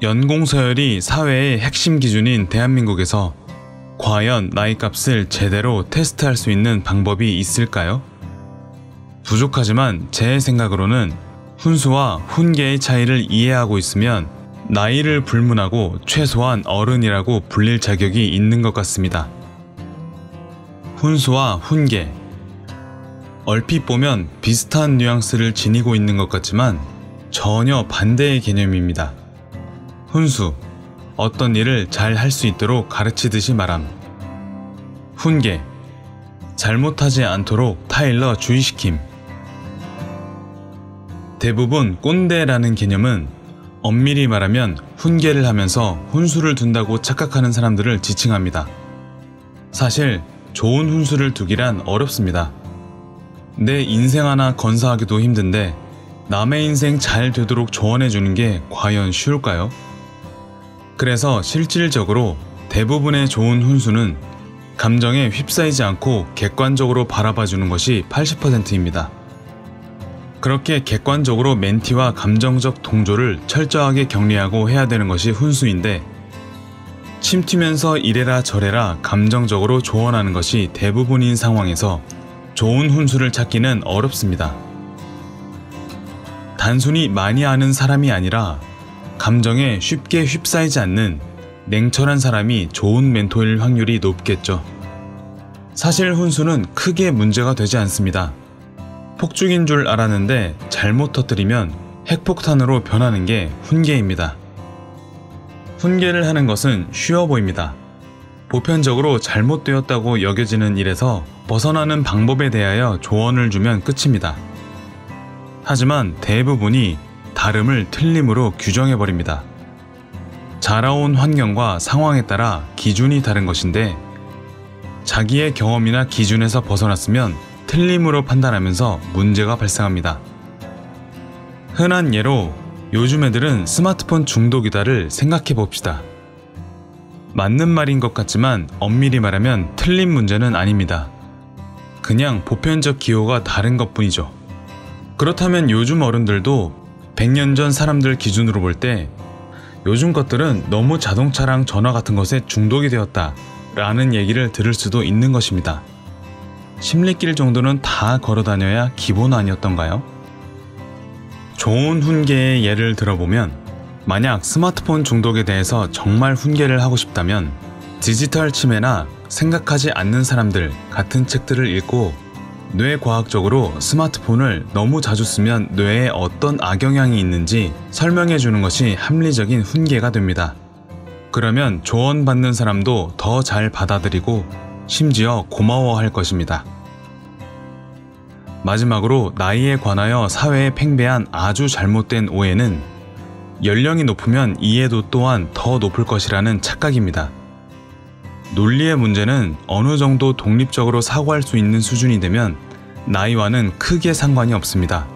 연공서열이 사회의 핵심 기준인 대한민국에서 과연 나이값을 제대로 테스트할 수 있는 방법이 있을까요? 부족하지만 제 생각으로는 훈수와 훈계의 차이를 이해하고 있으면 나이를 불문하고 최소한 어른이라고 불릴 자격이 있는 것 같습니다. 훈수와 훈계. 얼핏 보면 비슷한 뉘앙스를 지니고 있는 것 같지만 전혀 반대의 개념입니다. 훈수, 어떤 일을 잘 할 수 있도록 가르치듯이 말함. 훈계, 잘못하지 않도록 타일러 주의시킴. 대부분 꼰대라는 개념은 엄밀히 말하면 훈계를 하면서 훈수를 둔다고 착각하는 사람들을 지칭합니다. 사실 좋은 훈수를 두기란 어렵습니다. 내 인생 하나 건사하기도 힘든데 남의 인생 잘 되도록 조언해주는 게 과연 쉬울까요? 그래서 실질적으로 대부분의 좋은 훈수는 감정에 휩싸이지 않고 객관적으로 바라봐주는 것이 80%입니다. 그렇게 객관적으로 멘티와 감정적 동조를 철저하게 격리하고 해야 되는 것이 훈수인데, 침 튀면서 이래라 저래라 감정적으로 조언하는 것이 대부분인 상황에서 좋은 훈수를 찾기는 어렵습니다. 단순히 많이 아는 사람이 아니라 감정에 쉽게 휩싸이지 않는 냉철한 사람이 좋은 멘토일 확률이 높겠죠. 사실 훈수는 크게 문제가 되지 않습니다. 폭죽인 줄 알았는데 잘못 터뜨리면 핵폭탄으로 변하는 게 훈계입니다. 훈계를 하는 것은 쉬워 보입니다. 보편적으로 잘못되었다고 여겨지는 일에서 벗어나는 방법에 대하여 조언을 주면 끝입니다. 하지만 대부분이 다름을 틀림으로 규정해버립니다. 자라온 환경과 상황에 따라 기준이 다른 것인데, 자기의 경험이나 기준에서 벗어났으면 틀림으로 판단하면서 문제가 발생합니다. 흔한 예로 요즘 애들은 스마트폰 중독이다를 생각해 봅시다. 맞는 말인 것 같지만 엄밀히 말하면 틀린 문제는 아닙니다. 그냥 보편적 기호가 다른 것뿐이죠. 그렇다면 요즘 어른들도 100년 전 사람들 기준으로 볼 때 요즘 것들은 너무 자동차랑 전화 같은 것에 중독이 되었다 라는 얘기를 들을 수도 있는 것입니다. 심리길 정도는 다 걸어다녀야 기본 아니었던가요? 좋은 훈계의 예를 들어보면, 만약 스마트폰 중독에 대해서 정말 훈계를 하고 싶다면 디지털 치매나 생각하지 않는 사람들 같은 책들을 읽고 뇌과학적으로 스마트폰을 너무 자주 쓰면 뇌에 어떤 악영향이 있는지 설명해 주는 것이 합리적인 훈계가 됩니다. 그러면 조언받는 사람도 더 잘 받아들이고 심지어 고마워할 것입니다. 마지막으로 나이에 관하여 사회에 팽배한 아주 잘못된 오해는 연령이 높으면 이해도 또한 더 높을 것이라는 착각입니다. 논리의 문제는 어느 정도 독립적으로 사고할 수 있는 수준이 되면 나이와는 크게 상관이 없습니다.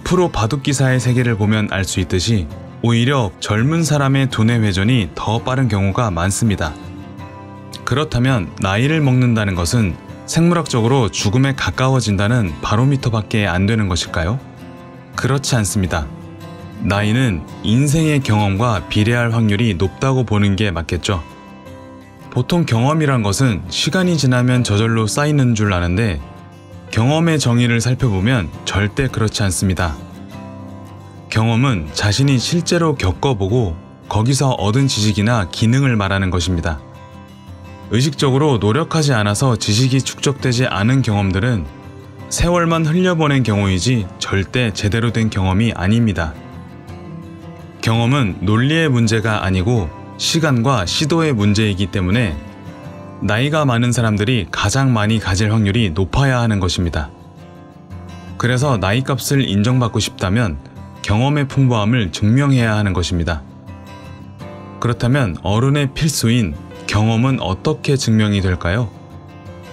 프로 바둑기사의 세계를 보면 알 수 있듯이 오히려 젊은 사람의 두뇌 회전이 더 빠른 경우가 많습니다. 그렇다면 나이를 먹는다는 것은 생물학적으로 죽음에 가까워진다는 바로미터밖에 안 되는 것일까요? 그렇지 않습니다. 나이는 인생의 경험과 비례할 확률이 높다고 보는 게 맞겠죠. 보통 경험이란 것은 시간이 지나면 저절로 쌓이는 줄 아는데, 경험의 정의를 살펴보면 절대 그렇지 않습니다. 경험은 자신이 실제로 겪어보고 거기서 얻은 지식이나 기능을 말하는 것입니다. 의식적으로 노력하지 않아서 지식이 축적되지 않은 경험들은 세월만 흘려보낸 경우이지 절대 제대로 된 경험이 아닙니다. 경험은 논리의 문제가 아니고 시간과 시도의 문제이기 때문에 나이가 많은 사람들이 가장 많이 가질 확률이 높아야 하는 것입니다. 그래서 나이값을 인정받고 싶다면 경험의 풍부함을 증명해야 하는 것입니다. 그렇다면 어른의 필수인 경험은 어떻게 증명이 될까요?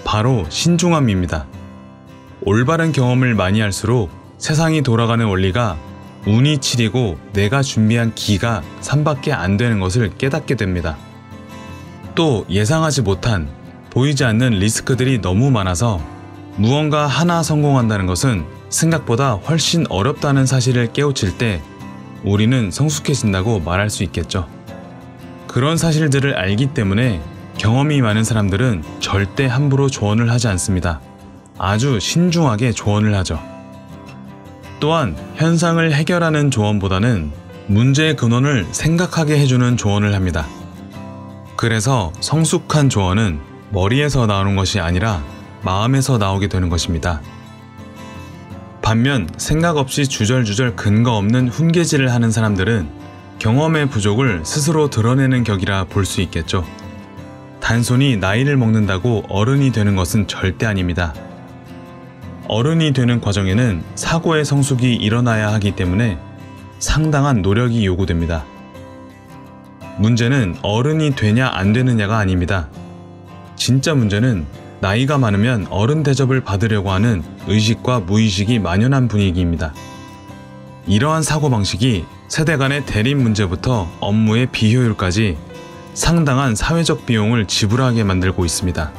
바로 신중함입니다. 올바른 경험을 많이 할수록 세상이 돌아가는 원리가 운이 7이고 내가 준비한 기가 3밖에 안 되는 것을 깨닫게 됩니다. 또 예상하지 못한, 보이지 않는 리스크들이 너무 많아서 무언가 하나 성공한다는 것은 생각보다 훨씬 어렵다는 사실을 깨우칠 때 우리는 성숙해진다고 말할 수 있겠죠. 그런 사실들을 알기 때문에 경험이 많은 사람들은 절대 함부로 조언을 하지 않습니다. 아주 신중하게 조언을 하죠. 또한 현상을 해결하는 조언보다는 문제의 근원을 생각하게 해주는 조언을 합니다. 그래서 성숙한 조언은 머리에서 나오는 것이 아니라 마음에서 나오게 되는 것입니다. 반면 생각 없이 주절주절 근거 없는 훈계질을 하는 사람들은 경험의 부족을 스스로 드러내는 격이라 볼 수 있겠죠. 단순히 나이를 먹는다고 어른이 되는 것은 절대 아닙니다. 어른이 되는 과정에는 사고의 성숙이 일어나야 하기 때문에 상당한 노력이 요구됩니다. 문제는 어른이 되냐 안 되느냐가 아닙니다. 진짜 문제는 나이가 많으면 어른 대접을 받으려고 하는 의식과 무의식이 만연한 분위기입니다. 이러한 사고방식이 세대 간의 대립 문제부터 업무의 비효율까지 상당한 사회적 비용을 지불하게 만들고 있습니다.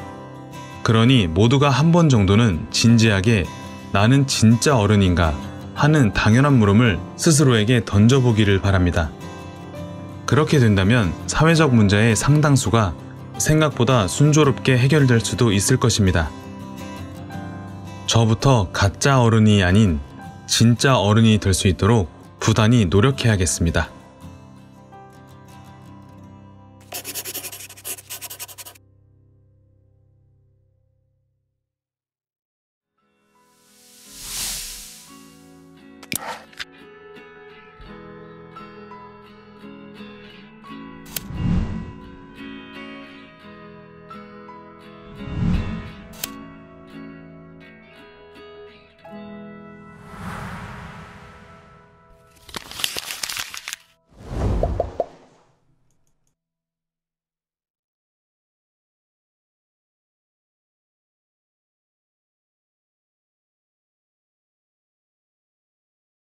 그러니 모두가 한 번 정도는 진지하게 나는 진짜 어른인가 하는 당연한 물음을 스스로에게 던져보기를 바랍니다. 그렇게 된다면 사회적 문제의 상당수가 생각보다 순조롭게 해결될 수도 있을 것입니다. 저부터 가짜 어른이 아닌 진짜 어른이 될 수 있도록 부단히 노력해야겠습니다.